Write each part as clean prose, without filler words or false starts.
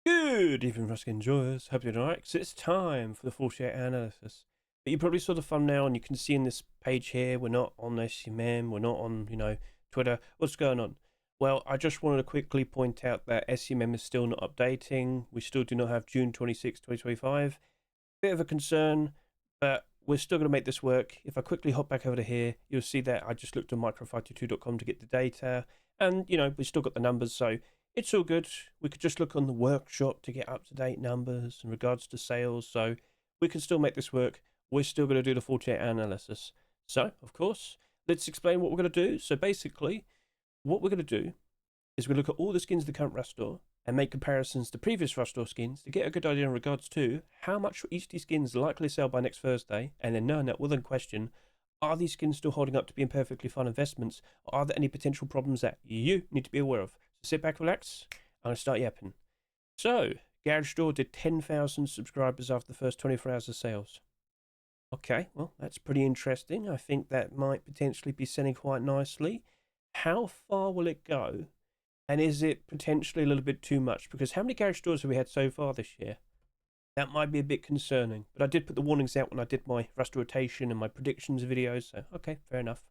Good evening, Ruskin enjoyers. Hope you're alright, because it's time for the 48-hour analysis. But you probably saw the thumbnail, and you can see in this page here, we're not on SMM, we're not on, Twitter. What's going on? Well, I just wanted to quickly point out that SMM is still not updating. We still do not have June 26, 2025. Bit of a concern, but we're still going to make this work. If I quickly hop back over to here, you'll see that I just looked on micro522.com to get the data, and, we still got the numbers, so it's all good. We could just look on the workshop to get up-to-date numbers in regards to sales, so we can still make this work. We're still going to do the 48-hour analysis. So, of course, let's explain what we're going to do. So basically, what we're going to do is we're going to look at all the skins of the current Rust store and make comparisons to previous Rust store skins to get a good idea in regards to how much each of these skins are likely to sell by next Thursday, and then knowing that, we'll then question, are these skins still holding up to being perfectly fine investments, or are there any potential problems that you need to be aware of? So sit back, relax, I'm going to start yapping. So, Garage Door did 10,000 subscribers after the first 24 hours of sales. Okay, well, that's pretty interesting. I think that might potentially be selling quite nicely. How far will it go? And is it potentially a little bit too much? Because how many garage doors have we had so far this year? That might be a bit concerning. But I did put the warnings out when I did my Rust rotation and my predictions videos. So, okay, fair enough.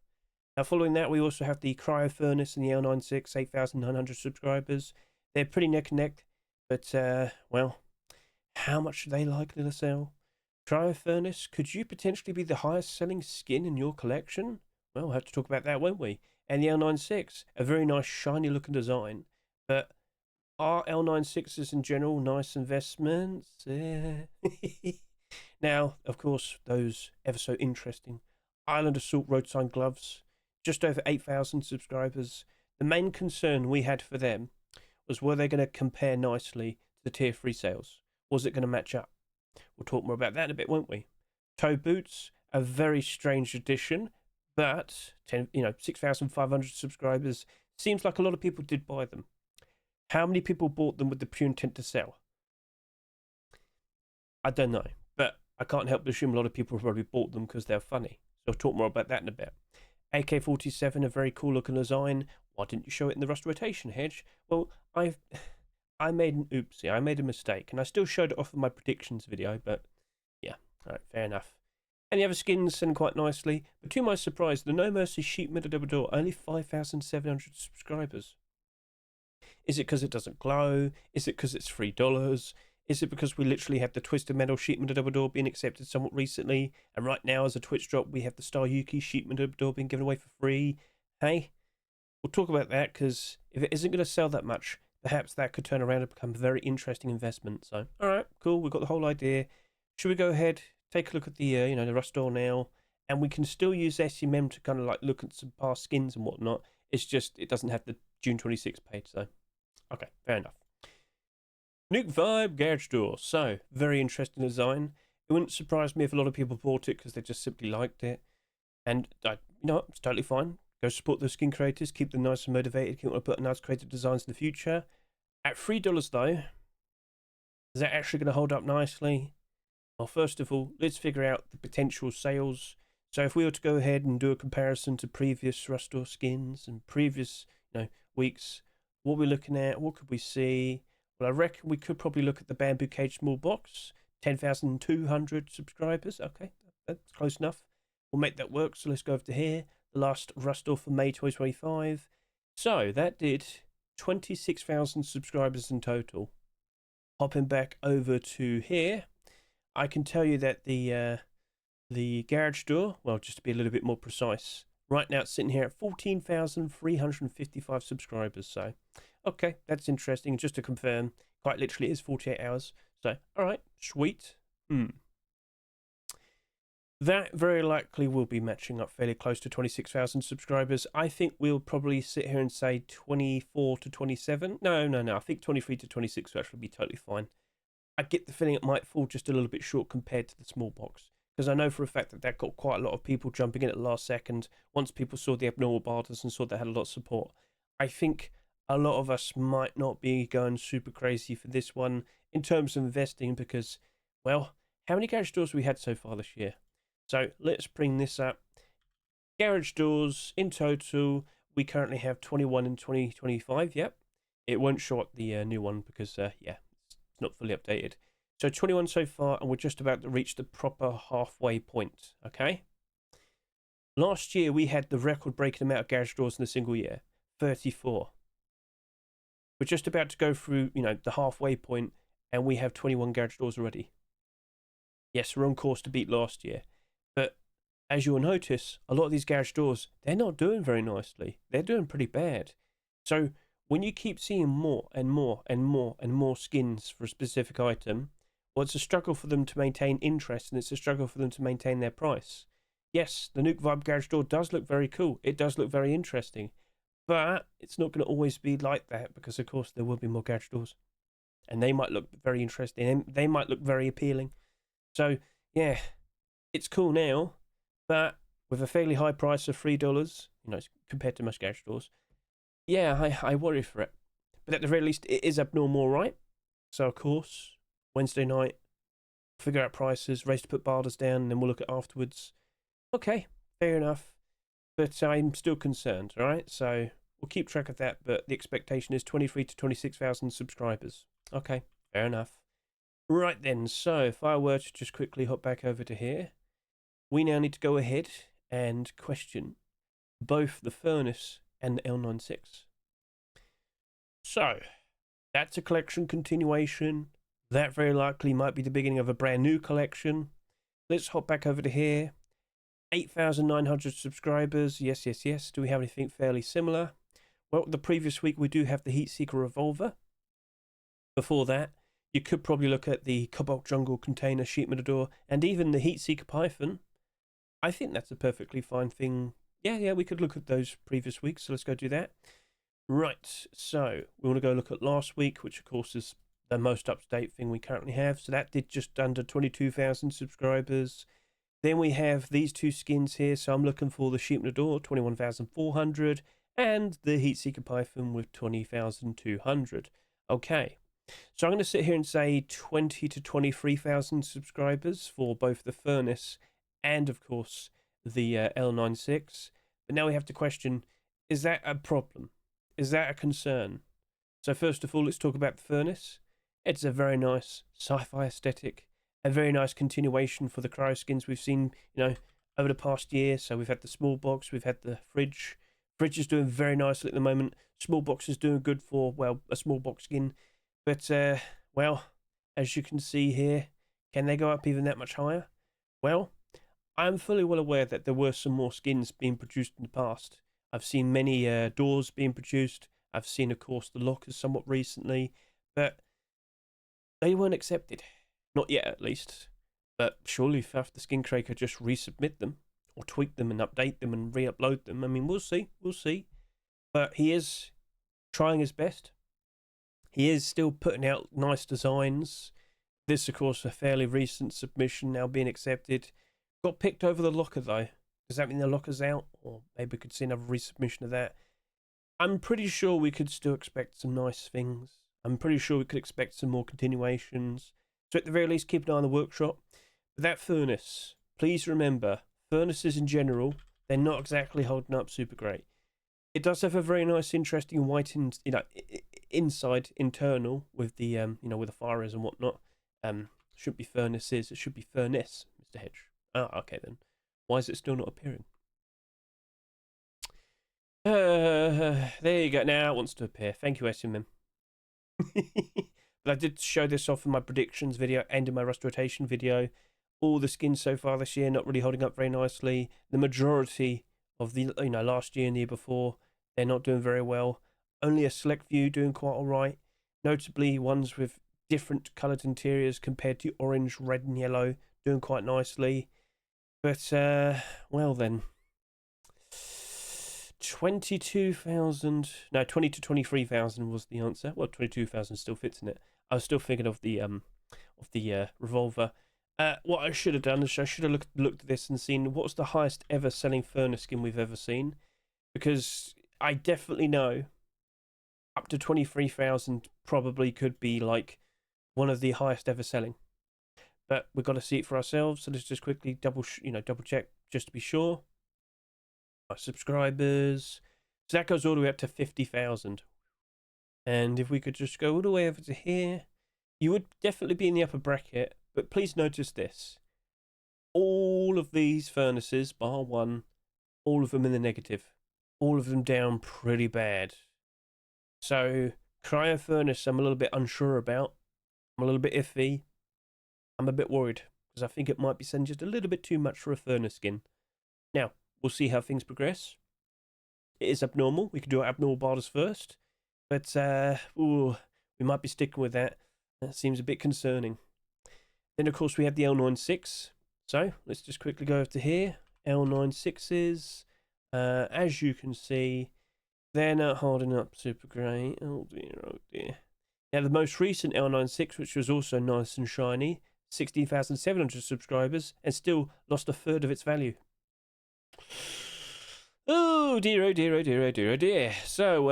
Now, following that, we also have the Cryo Furnace and the L96, 8,900 subscribers. They're pretty neck and neck. But, well, how much are they likely to sell? Cryo Furnace, could you potentially be the highest selling skin in your collection? Well, we'll have to talk about that, won't we? And the L96, a very nice shiny looking design. But are L96s in general nice investments? Now, of course, those ever so interesting Island Assault Roadsign gloves, just over 8,000 subscribers. The main concern we had for them was, were they going to compare nicely to the tier 3 sales? Was it going to match up? We'll talk more about that in a bit, won't we? Toe boots, a very strange addition, but 6,500 subscribers. Seems like a lot of people did buy them. How many people bought them with the pure intent to sell? I don't know, but I can't help but assume a lot of people probably bought them because they're funny. So I'll talk more about that in a bit. AK-47, a very cool looking design. Why didn't you show it in the Rust rotation, Hedge? Well, I made an oopsie. I made a mistake, and I still showed it off in my predictions video, but yeah, all right, fair enough. And the other skins selling quite nicely, but to my surprise, the No Mercy Sheet Metal Double Door, only 5,700 subscribers. Is it because it doesn't glow? Is it because it's $3? Is it because we literally have the Twisted Metal Sheet Metal Double Door being accepted somewhat recently, and right now as a Twitch drop we have the Star Yuki Sheet Metal Double Door being given away for free? Hey, we'll talk about that, because if it isn't going to sell that much, perhaps that could turn around and become a very interesting investment. So, alright, cool, we've got the whole idea. Should we go ahead, take a look at the, the Rust store now, and we can still use SMM to kind of like look at some past skins and whatnot. It's just, it doesn't have the June 26th page, so, okay, fair enough. Nuke Vibe Garage Door. So, very interesting design. It wouldn't surprise me if a lot of people bought it because they just simply liked it. And, it's totally fine. Go support those skin creators. Keep them nice and motivated. Keep them to put nice creative designs in the future. At $3, though, is that actually going to hold up nicely? Well, first of all, let's figure out the potential sales. So, if we were to go ahead and do a comparison to previous Rust store skins and previous, weeks, what we're looking at, what could we see? Well, I reckon we could probably look at the Bamboo Cage Small Box, 10,200 subscribers. Okay, that's close enough. We'll make that work. So let's go over to here. The last Rust store for May 2025. So that did 26,000 subscribers in total. Hopping back over to here, I can tell you that the garage door, well, just to be a little bit more precise, right now it's sitting here at 14,355 subscribers. So, okay, that's interesting. Just to confirm, quite literally it is 48 hours. So, all right, sweet. That very likely will be matching up fairly close to 26,000 subscribers. I think we'll probably sit here and say 24 to 27. No. I think 23 to 26 will actually be totally fine. I get the feeling it might fall just a little bit short compared to the small box, because I know for a fact that got quite a lot of people jumping in at the last second once people saw the abnormal barters and saw they had a lot of support. I think a lot of us might not be going super crazy for this one in terms of investing, because, well, how many garage doors have we had so far this year? So let's bring this up. Garage doors in total, we currently have 21 in 2025. Yep. It won't show up the new one because, yeah, it's not fully updated. So 21 so far, and we're just about to reach the proper halfway point, okay? Last year, we had the record-breaking amount of garage doors in a single year, 34. We're just about to go through, the halfway point, and we have 21 garage doors already. Yes, we're on course to beat last year. But as you'll notice, a lot of these garage doors, they're not doing very nicely. They're doing pretty bad. So when you keep seeing more and more and more and more skins for a specific item, well, it's a struggle for them to maintain interest, and it's a struggle for them to maintain their price. Yes, the Nuke Vibe garage door does look very cool. It does look very interesting. But it's not going to always be like that, because, of course, there will be more garage doors. And they might look very interesting, and they might look very appealing. So, yeah, it's cool now, but with a fairly high price of $3, compared to most garage doors, yeah, I worry for it. But at the very least, it is abnormal, right? So, of course, Wednesday night, figure out prices, race to put barders down, and then we'll look at it afterwards. Okay, fair enough. But I'm still concerned, all right? So we'll keep track of that, but the expectation is 23 to 26,000 subscribers. Okay, fair enough. Right then, so if I were to just quickly hop back over to here, we now need to go ahead and question both the Furnace and the L96. So, that's a collection continuation. That very likely might be the beginning of a brand new collection. Let's hop back over to here. 8,900 subscribers. Yes, yes, yes. Do we have anything fairly similar? Well, the previous week we do have the Heatseeker Revolver. Before that, you could probably look at the Cobalt Jungle Container Sheet Matador and even the Heatseeker Python. I think that's a perfectly fine thing. Yeah, we could look at those previous weeks, so let's go do that. Right, so we want to go look at last week, which of course is the most up-to-date thing we currently have. So that did just under 22,000 subscribers. Then we have these two skins here. So I'm looking for the Sheet Matador, 21,400, and the Heatseeker Python with 20,200. Okay, so I'm going to sit here and say 20 to 23,000 subscribers for both the Furnace and, of course, the L96. But now we have to question, is that a problem? Is that a concern? So first of all, let's talk about the Furnace. It's a very nice sci-fi aesthetic. A very nice continuation for the cryo skins we've seen, over the past year. So we've had the small box, we've had the fridge. Fridge is doing very nicely at the moment. Small box is doing good for, well, a small box skin. But, well, as you can see here, can they go up even that much higher? Well, I'm fully well aware that there were some more skins being produced in the past. I've seen many doors being produced. I've seen, of course, the lockers somewhat recently. But they weren't accepted. Not yet, at least. But surely if the Skin Cracker just resubmit them, or tweak them and update them and re-upload them, I mean, we'll see. But he is trying his best. He is still putting out nice designs. This, of course, a fairly recent submission now being accepted. Got picked over the locker, though. Does that mean the locker's out? Or maybe we could see another resubmission of that. I'm pretty sure we could still expect some nice things. I'm pretty sure we could expect some more continuations. So at the very least, keep an eye on the workshop. But that Furnace, please remember, Furnaces in general, they're not exactly holding up super great. It does have a very nice, interesting white, inside internal with the, with the firers and whatnot. Shouldn't be Furnaces, it should be Furnace, Mr. Hedge. Ah, okay then. Why is it still not appearing? There you go. Now it wants to appear. Thank you, SMM. But I did show this off in my predictions video and in my rust rotation video. All the skins so far this year not really holding up very nicely. The majority of the last year and the year before, they're not doing very well. Only a select few doing quite alright. Notably ones with different coloured interiors compared to orange, red and yellow doing quite nicely. But well then, 20 to 23,000 was the answer. Well, 22,000 still fits in it. I was still thinking of the revolver. What I should have done is I should have looked at this and seen what's the highest ever selling Furnace skin we've ever seen, because I definitely know up to 23,000 probably could be like one of the highest ever selling. But we've got to see it for ourselves. So let's just quickly double check just to be sure. Our subscribers. So that goes all the way up to 50,000. And if we could just go all the way over to here, you would definitely be in the upper bracket, but please notice this. All of these furnaces, bar one, all of them in the negative. All of them down pretty bad. So, Cryo Furnace, I'm a little bit unsure about. I'm a little bit iffy. I'm a bit worried, because I think it might be selling just a little bit too much for a furnace skin. Now, we'll see how things progress. It is abnormal. We can do our abnormal bars first. But, we might be sticking with that. That seems a bit concerning. Then, of course, we have the L96. So, let's just quickly go over to here. L96s. As you can see, they're not holding up super great. Oh dear, oh dear. Now, the most recent L96, which was also nice and shiny, 16,700 subscribers, and still lost a third of its value. Oh dear, oh dear, oh dear, oh dear, oh dear. So,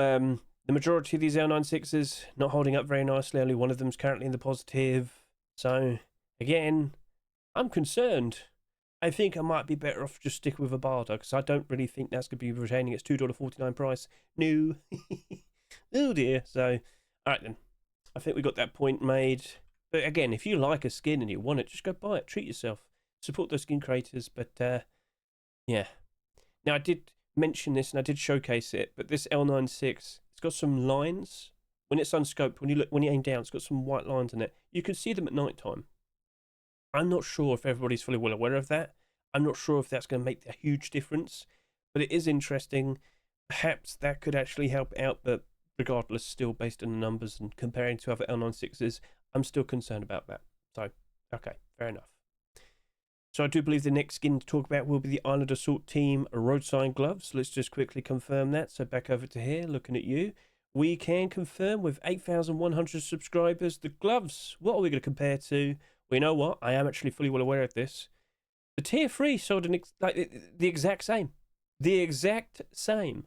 the majority of these L96s not holding up very nicely. Only one of them's currently in the positive. So, again, I'm concerned. I think I might be better off just sticking with a Bardo, because I don't really think that's going to be retaining its $2.49 price. No. Oh dear. So, alright then. I think we got that point made. But again, if you like a skin and you want it, just go buy it. Treat yourself. Support those skin creators. But, yeah. Now, I did mention this and I did showcase it, but this L96, it's got some lines. When it's unscoped, when you aim down, it's got some white lines in it. You can see them at night time. I'm not sure if everybody's fully well aware of that. I'm not sure if that's going to make a huge difference, but it is interesting. Perhaps that could actually help out, but regardless, still based on the numbers and comparing to other L96s, I'm still concerned about that. So, okay, fair enough. So I do believe the next skin to talk about will be the Island Assault Team Roadsign gloves. Let's just quickly confirm that. So back over to here, looking at you. We can confirm with 8,100 subscribers, the gloves. What are we going to compare to? Well, you know what? I am actually fully well aware of this. The tier 3 sold the exact same. The exact same.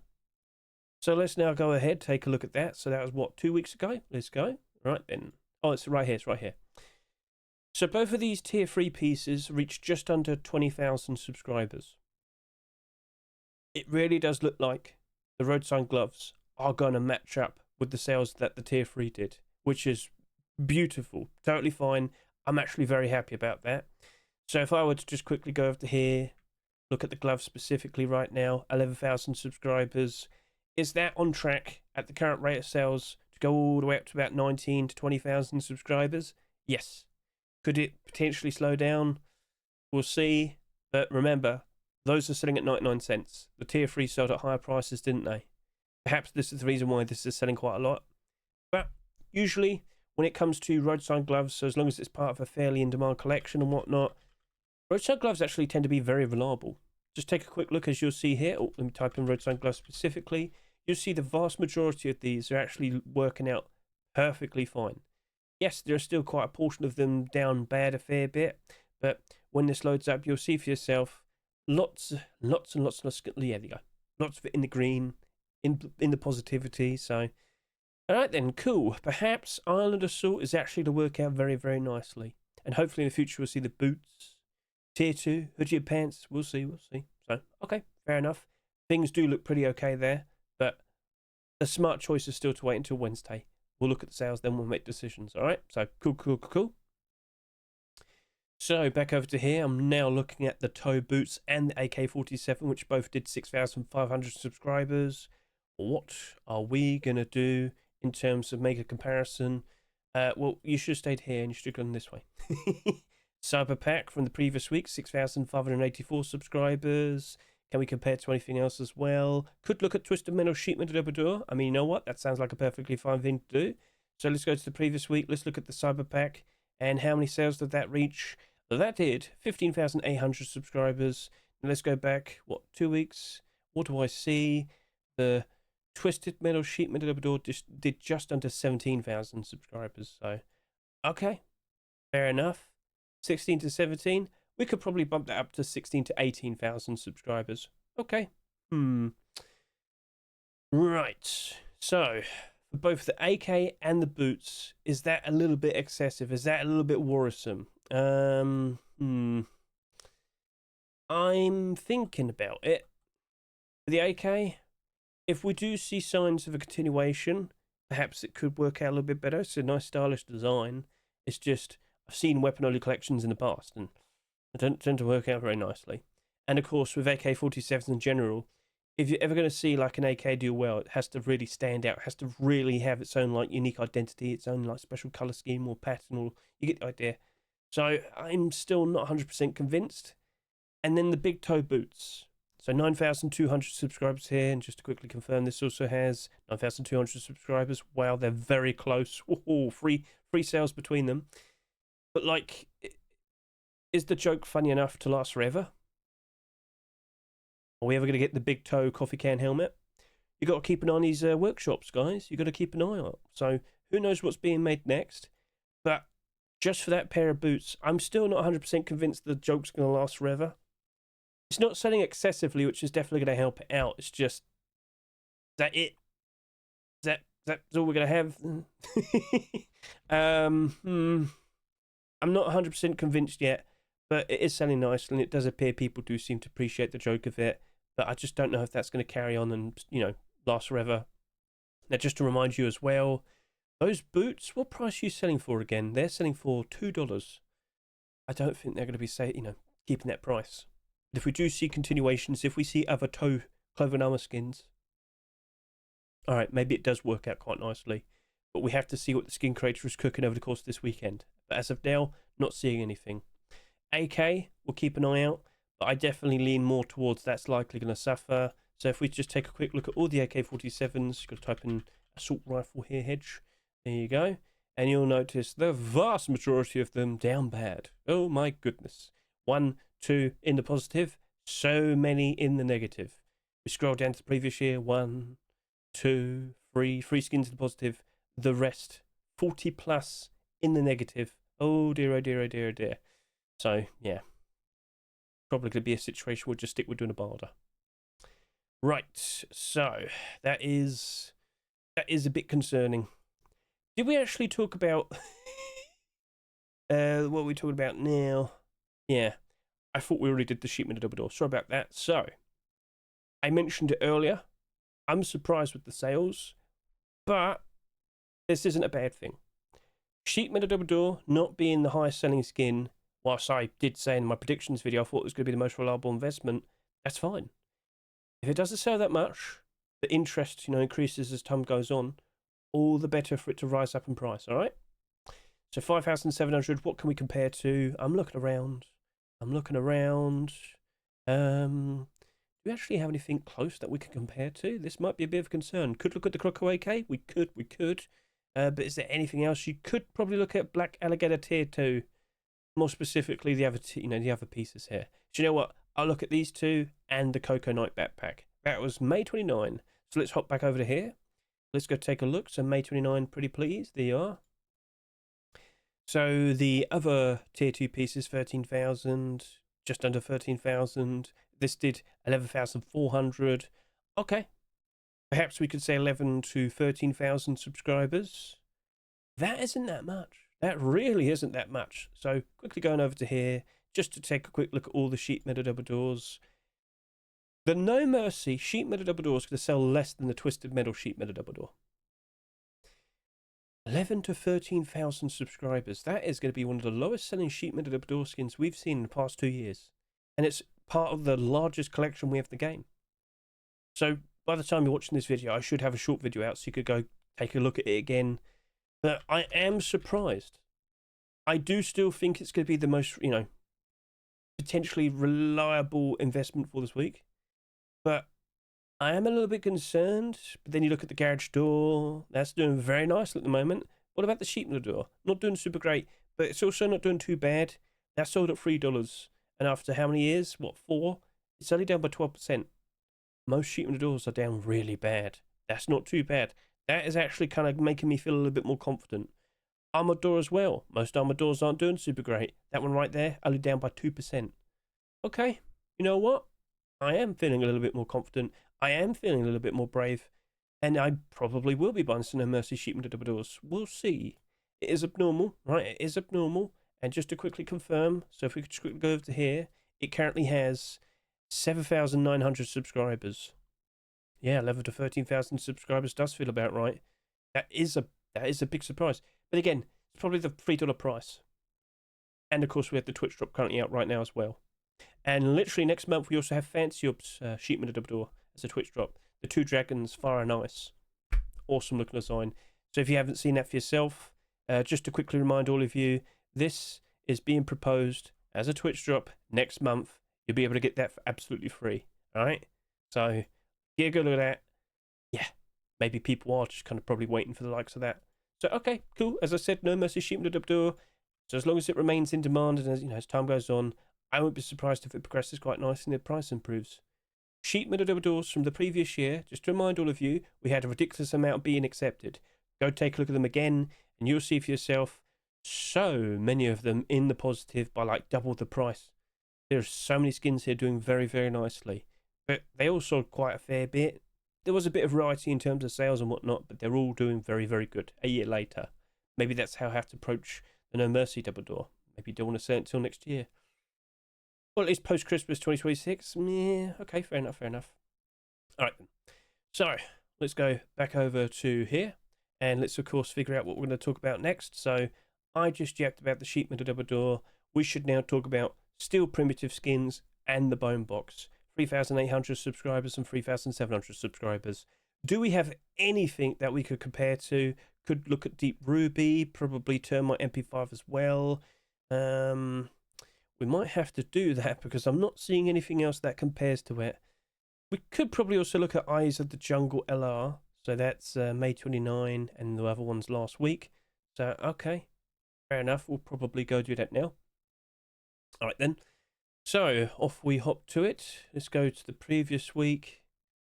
So let's now go ahead, take a look at that. So that was what, 2 weeks ago? Let's go. Right then. Oh, it's right here. It's right here. So both of these tier 3 pieces reached just under 20,000 subscribers. It really does look like the Roadsign gloves are going to match up with the sales that the tier 3 did, which is beautiful. Totally fine. I'm actually very happy about that. So if I were to just quickly go over to here, look at the gloves specifically right now, 11,000 subscribers. Is that on track at the current rate of sales to go all the way up to about 19 to 20,000 subscribers? Yes. Could it potentially slow down? We'll see. But remember, those are selling at 99 cents. The tier 3 sold at higher prices, didn't they? Perhaps this is the reason why this is selling quite a lot. But usually, when it comes to Roadsign gloves, so as long as it's part of a fairly in-demand collection and whatnot, Roadsign gloves actually tend to be very reliable. Just take a quick look, as you'll see here. Oh, let me type in Roadsign gloves specifically. You'll see the vast majority of these are actually working out perfectly fine. Yes, there's still quite a portion of them down bad a fair bit, but when this loads up, you'll see for yourself lots and lots. Yeah, there you go. Lots of it in the green, in the positivity. So, all right then, cool. Perhaps Island Assault is actually to work out very, very nicely, and hopefully in the future we'll see the boots, tier 2, hoodie and pants. We'll see. So, okay, fair enough. Things do look pretty okay there, but the smart choice is still to wait until Wednesday. We'll look at the sales, then we'll make decisions. All right, so cool. So back over to here, I'm now looking at the toe boots and the AK-47, which both did 6,500 subscribers. What are we going to do in terms of make a comparison? Well, you should have stayed here and you should have gone this way. Cyber Pack from the previous week, 6,584 subscribers. Can we compare to anything else as well? Could look at Twisted Metal Sheet Metal Double Door. I mean, you know what? That sounds like a perfectly fine thing to do. So let's go to the previous week. Let's look at the Cyber Pack. And how many sales did that reach? Well, that did 15,800 subscribers. And let's go back, what, 2 weeks? What do I see? The Twisted Metal Sheet Metal Double Door did just under 17,000 subscribers. So, okay. Fair enough. 16 to 17. We could probably bump that up to 16 to 18,000 subscribers. Okay. Right. So, for both the AK and the boots, is that a little bit excessive? Is that a little bit worrisome? I'm thinking about it. For the AK, if we do see signs of a continuation, perhaps it could work out a little bit better. It's a nice stylish design. It's just, I've seen weapon-only collections in the past, and they don't tend to work out very nicely. And of course, with AK-47s in general, if you're ever going to see like an AK do well, it has to really stand out. It has to really have its own like unique identity, its own like special color scheme or pattern, or you get the idea. So I'm still not 100% convinced. And then the big toe boots. So 9,200 subscribers here, and just to quickly confirm, this also has 9,200 subscribers. Wow, they're very close. Ooh, free sales between them. But like, is the joke funny enough to last forever? Are we ever going to get the big toe coffee can helmet? You got to keep an eye on these workshops, guys. You got to keep an eye on. So who knows what's being made next? But just for that pair of boots, I'm still not 100% convinced the joke's going to last forever. It's not selling excessively, which is definitely going to help it out. It's just, is that it? That's all we're going to have? I'm not 100% convinced yet, but it is selling nicely, and it does appear people do seem to appreciate the joke of it. But I just don't know if that's going to carry on and, you know, last forever. Now, just to remind you as well, those boots, what price are you selling for again? They're selling for $2. I don't think they're going to be, keeping that price. But if we do see continuations, if we see other toe clothing armor skins, all right, maybe it does work out quite nicely. But we have to see what the skin creator is cooking over the course of this weekend. But as of now, not seeing anything. AK, we'll keep an eye out. But I definitely lean more towards that's likely going to suffer. So if we just take a quick look at all the AK-47s, you've got to type in assault rifle here, Hedge. There you go. And you'll notice the vast majority of them down bad. Oh my goodness. 1, 2 in the positive, so many in the negative. We scroll down to the previous year, 1, 2, 3 skins in the positive. The rest, 40 plus in the negative. Oh dear, oh dear, oh dear, oh dear. So, yeah. Probably going to be a situation we'll just stick with doing a barter. Right, so that is a bit concerning. Did we actually talk about what are we talking about now? Yeah, I thought we already did the sheet metal double door. Sorry about that. So, I mentioned it earlier. I'm surprised with the sales, but this isn't a bad thing. Sheet metal double door not being the highest selling skin, whilst I did say in my predictions video I thought it was going to be the most reliable investment, that's fine. If it doesn't sell that much, the interest, increases as time goes on, all the better for it to rise up in price, all right? So 5,700, what can we compare to? I'm looking around. Do we actually have anything close that we can compare to? This might be a bit of a concern. Could look at the Cryo AK. We could. But is there anything else? You could probably look at Black Alligator Tier 2. More specifically, the other pieces here. Do you know what? I'll look at these two and the Cocoa Night backpack. That was May 29. So let's hop back over to here. Let's go take a look. So May 29, pretty please. There you are. So the other Tier 2 pieces, 13,000, just under 13,000. This did 11,400. Okay. Perhaps we could say 11 to 13,000 subscribers. That isn't that much. That really isn't that much. So quickly going over to here, just to take a quick look at all the sheet metal double doors. The No Mercy sheet metal double door is going to sell less than the Twisted Metal sheet metal double door. 11 to 13,000 subscribers. That is going to be one of the lowest selling sheet metal double door skins we've seen in the past 2 years. And it's part of the largest collection we have in the game. So by the time you're watching this video, I should have a short video out so you could go take a look at it again. But I am surprised. I do still think it's going to be the most, potentially reliable investment for this week. But I am a little bit concerned. But then you look at the garage door. That's doing very nicely at the moment. What about the sheet metal door? Not doing super great, but it's also not doing too bad. That's sold at $3. And after how many years? 4? It's only down by 12%. Most sheet metal doors are down really bad. That's not too bad. That is actually kind of making me feel a little bit more confident. Armored door as well. Most armored doors aren't doing super great. That one right there, only down by 2%. Okay, you know what? I am feeling a little bit more confident. I am feeling a little bit more brave. And I probably will be buying some No Mercy sheet metal double doors. We'll see. It is abnormal, right? It is abnormal. And just to quickly confirm, so if we could just quickly go over to here, it currently has 7,900 subscribers. Yeah, 11 to 13,000 subscribers does feel about right. That is a big surprise. But again, It's probably the $3 price. And of course, we have the Twitch drop currently out right now as well. And literally next month, we also have Fancy Ops Sheepman of Door as a Twitch drop. The two dragons, fire and ice. Awesome looking design. So if you haven't seen that for yourself, just to quickly remind all of you, this is being proposed as a Twitch drop next month. You'll be able to get that for absolutely free. All right. So yeah, go look at that. Yeah, maybe people are just kind of probably waiting for the likes of that. So okay, cool. As I said, no Mercy Sheepman of Door. So as long as it remains in demand and as time goes on, I won't be surprised if it progresses quite nicely and the price improves. Sheepman of Doors from the previous year, just to remind all of you, we had a ridiculous amount being accepted. Go take a look at them again, and you'll see for yourself so many of them in the positive by like double the price. There's so many skins here doing very, very nicely. But they all sold quite a fair bit. There was a bit of variety in terms of sales and whatnot, but they're all doing very, very good a year later. Maybe that's how I have to approach the No Mercy double door. Maybe you don't want to sell it until next year. Well, at least post-Christmas 2026. Yeah, okay, fair enough, fair enough. All right, then. So, let's go back over to here. And let's, of course, figure out what we're going to talk about next. So, I just yapped about the Sheepman of Double Door. We should now talk about Steel Primitive Skins and the Bone Box. 3,800 subscribers and 3,700 subscribers. Do we have anything that we could compare to? Could look at Deep Ruby, probably Termite MP5 as well. We might have to do that because I'm not seeing anything else that compares to it. We could probably also look at Eyes of the Jungle LR. So that's May 29 and the other one's last week. So, okay. Fair enough. We'll probably go do that now. All right, then. So, off we hop to it. Let's go to the previous week.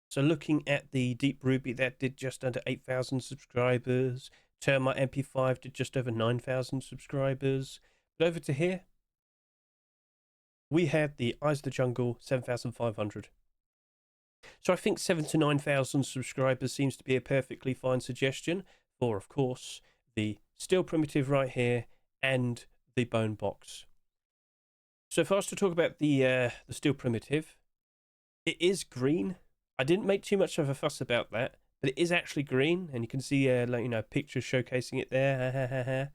So, looking at the Deep Ruby, that did just under 8,000 subscribers. Termite MP5 did just over 9,000 subscribers. But over to here, we had the Eyes of the Jungle, 7,500. So I think 7,000 to 9,000 subscribers seems to be a perfectly fine suggestion for, of course, the Steel Primitive right here and the Bone Box. So for us to talk about the Steel Primitive, it is green. I didn't make too much of a fuss about that, but it is actually green, and you can see pictures showcasing it there.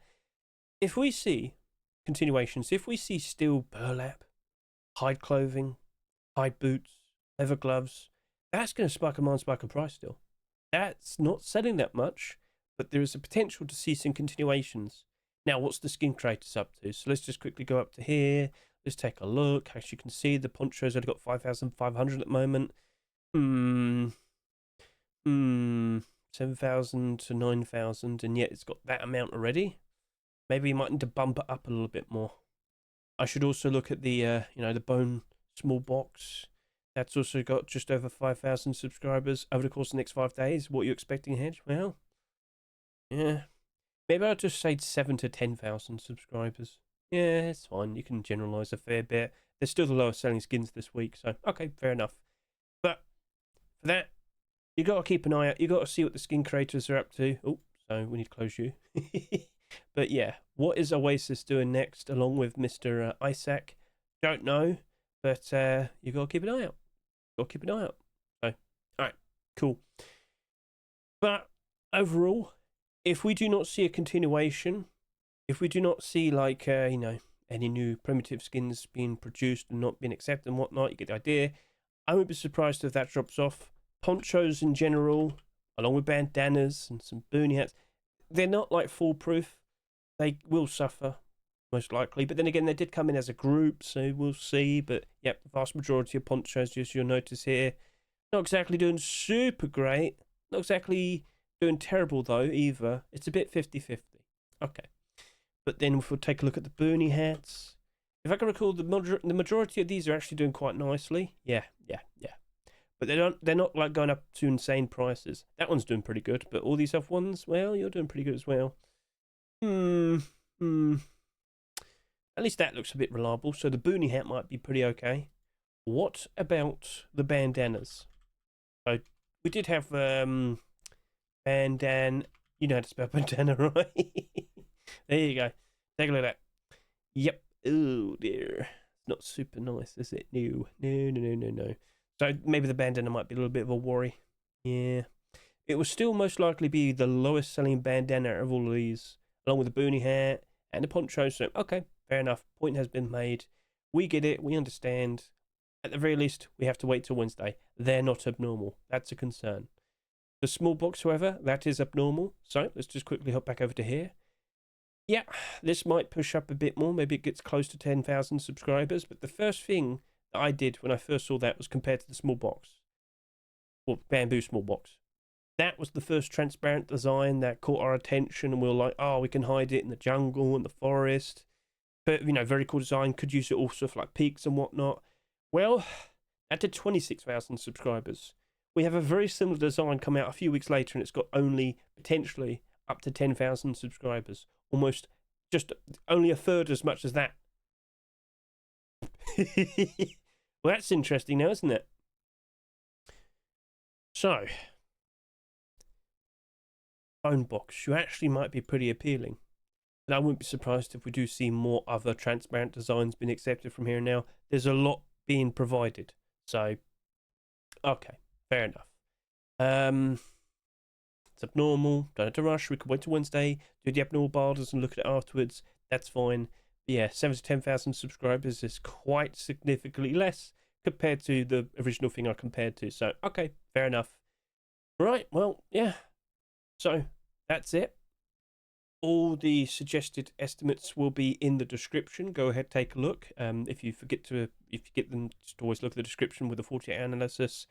If we see continuations, if we see steel burlap, hide clothing, hide boots, leather gloves, that's going to spike a mind-spiker price still. That's not selling that much, but there is a potential to see some continuations. Now, what's the skin creators up to? So let's just quickly go up to here. Let's take a look. As you can see, the poncho's only got 5,500 at the moment. 7,000 to 9,000, and yet it's got that amount already. Maybe you might need to bump it up a little bit more. I should also look at the, the Bone Small Box. That's also got just over 5,000 subscribers over the course of the next 5 days. What are you expecting, Hedge? Well, yeah. Maybe I'll just say 7,000 to 10,000 subscribers. Yeah, it's fine. You can generalise a fair bit. They're still the lowest selling skins this week, so okay, fair enough. But for that, you got to keep an eye out. You got to see what the skin creators are up to. Oh, so we need to close you. But yeah, what is Oasis doing next along with Mr. Isaac? Don't know, but you got to keep an eye out. Got to keep an eye out. So, all right, cool. But overall, if we do not see a continuation, if we do not see like any new primitive skins being produced and not being accepted and whatnot, you get the idea. I wouldn't be surprised if that drops off. Ponchos in general, along with bandanas and some boonie hats, they're not like foolproof. They will suffer, most likely. But then again, they did come in as a group, so we'll see. But yep, the vast majority of ponchos, as you'll notice here, not exactly doing super great. Not exactly doing terrible, though, either. It's a bit 50-50. Okay. But then if we'll take a look at the boonie hats. If I can recall, the majority of these are actually doing quite nicely. Yeah. But they're not like going up to insane prices. That one's doing pretty good, but all these other ones, well, you're doing pretty good as well. At least that looks a bit reliable. So the boonie hat might be pretty okay. What about the bandanas? So we did have bandan. You know how to spell bandana, right? There you go. Take a look at that. Yep. Oh dear. Not super nice, is it? No. So maybe the bandana might be a little bit of a worry. Yeah. It will still most likely be the lowest selling bandana out of all of these. along with the boonie hat and the poncho. So, okay, fair enough. Point has been made. We get it. We understand. At the very least, we have to wait till Wednesday. They're not abnormal. That's a concern. The small box, however, that is abnormal. So let's just quickly hop back over to here. Yeah, this might push up a bit more. Maybe it gets close to 10,000 subscribers. But the first thing that I did when I first saw that was compared to the small box. Well, bamboo small box. That was the first transparent design that caught our attention. And we were like, oh, we can hide it in the jungle and the forest. But, you know, very cool design. Could use it also for like peaks and whatnot. Well, that did 26,000 subscribers. We have a very similar design come out a few weeks later, and it's got only potentially up to 10,000 subscribers. Almost just only a third as much as that. Well, that's interesting now, isn't it? So, phone box, you actually might be pretty appealing. And I wouldn't be surprised if we do see more other transparent designs being accepted from here and now. There's a lot being provided. So, okay, fair enough. It's abnormal. Don't have to rush. We can wait till Wednesday, do the abnormal borders and look at it afterwards. That's fine. But yeah, 7 to 10,000 subscribers is quite significantly less compared to the original thing I compared to. So, okay, fair enough. Right, well, yeah. So, that's it. All the suggested estimates will be in the description. Go ahead, take a look. If you get them, just always look at the description with the 48-hour analysis.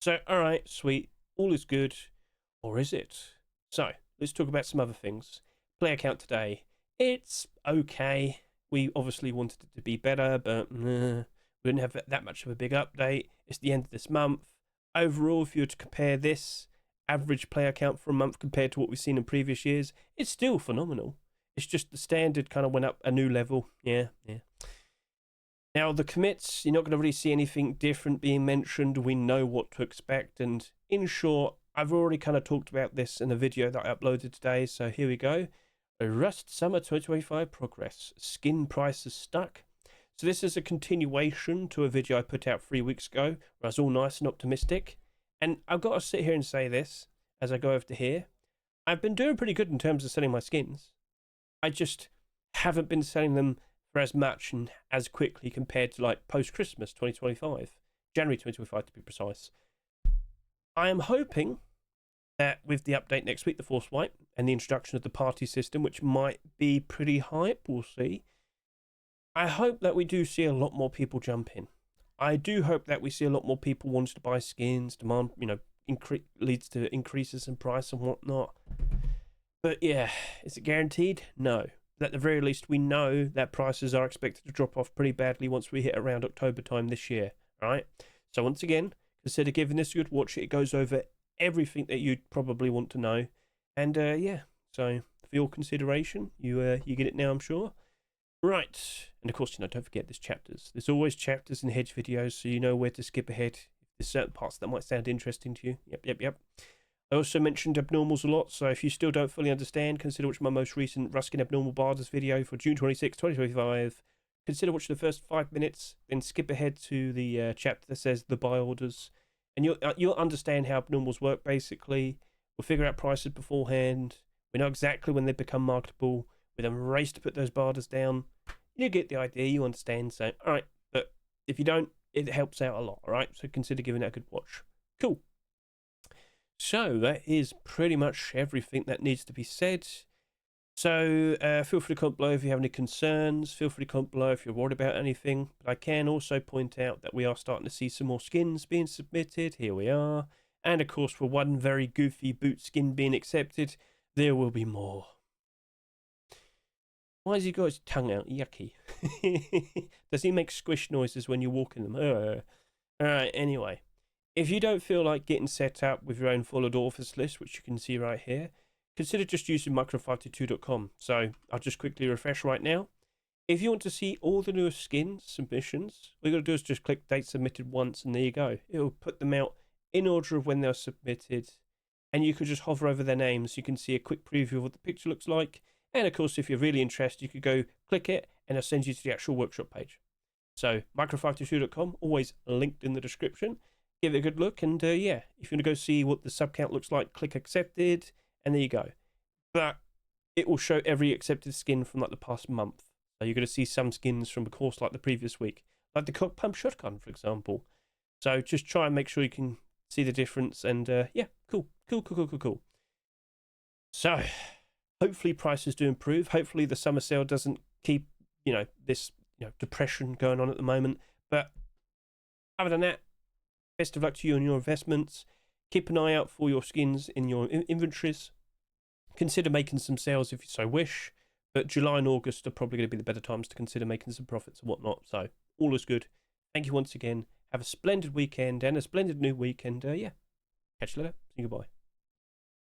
So, all right, sweet. All is good. Or is it? So, let's talk about some other things. Player count today. It's okay. We obviously wanted it to be better, but we didn't have that much of a big update. It's the end of this month. Overall, if you were to compare this average player count for a month compared to what we've seen in previous years, it's still phenomenal. It's just the standard kind of went up a new level. Yeah. Now, the commits, you're not going to really see anything different being mentioned. We know what to expect. And in short, I've already kind of talked about this in a video that I uploaded today. So here we go. Rust Summer 2025 Progress. Skin prices stuck. So this is a continuation to a video I put out 3 weeks ago, where I was all nice and optimistic. And I've got to sit here and say this as I go over to here. I've been doing pretty good in terms of selling my skins. I just haven't been selling them for as much and as quickly compared to like post-Christmas 2025. January 2025 to be precise. I am hoping that with the update next week, the Force Wipe, and the introduction of the party system, which might be pretty hype, we'll see. I hope that we do see a lot more people jump in. I do hope that we see a lot more people wanting to buy skins, demand, leads to increases in price and whatnot. But yeah, is it guaranteed? No. But at the very least, we know that prices are expected to drop off pretty badly once we hit around October time this year, right? So once again, consider giving this a good watch. It goes over everything that you'd probably want to know. And yeah, so for your consideration, you get it now, I'm sure. Right, and of course, don't forget there's chapters. There's always chapters in Hedge videos, so you know where to skip ahead. If there's certain parts that might sound interesting to you. Yep. I also mentioned abnormals a lot, so if you still don't fully understand, consider watching my most recent Ruskin Abnormal Barders video for June 26, 2025. Consider watching the first 5 minutes, then skip ahead to the chapter that says the buy orders. And you'll understand how abnormals work, basically. We'll figure out prices beforehand. We know exactly when they become marketable. We then race to put those barders down. You get the idea, you understand. So, alright, but if you don't, it helps out a lot, alright? So consider giving that a good watch. Cool. So, that is pretty much everything that needs to be said. So, feel free to comment below if you have any concerns. Feel free to comment below if you're worried about anything. But I can also point out that we are starting to see some more skins being submitted. Here we are. And of course, for one very goofy boot skin being accepted, there will be more. Why has he got his tongue out? Yucky. Does he make squish noises when you're walking them? Alright, anyway. If you don't feel like getting set up with your own followed authors list, which you can see right here, consider just using micro522.com. So I'll just quickly refresh right now. If you want to see all the newest skins submissions, all you got to do is just click date submitted once, and there you go. It will put them out in order of when they're submitted, and you could just hover over their names. You can see a quick preview of what the picture looks like. And of course, if you're really interested, you could go click it and it'll send you to the actual workshop page. So micro522.com, always linked in the description. Give it a good look, and yeah, if you want to go see what the sub count looks like, click accepted, and there you go. But it will show every accepted skin from like the past month. So you're going to see some skins from a course like the previous week, like the cock pump shotgun, for example. So just try and make sure you can see the difference. And yeah, cool. So hopefully prices do improve. Hopefully the summer sale doesn't keep, this depression going on at the moment. But other than that, best of luck to you on your investments. Keep an eye out for your skins in your inventories. Consider making some sales if you so wish. But July and August are probably going to be the better times to consider making some profits and whatnot. So all is good. Thank you once again. Have a splendid weekend and a splendid new week. And yeah, catch you later. See you. Goodbye.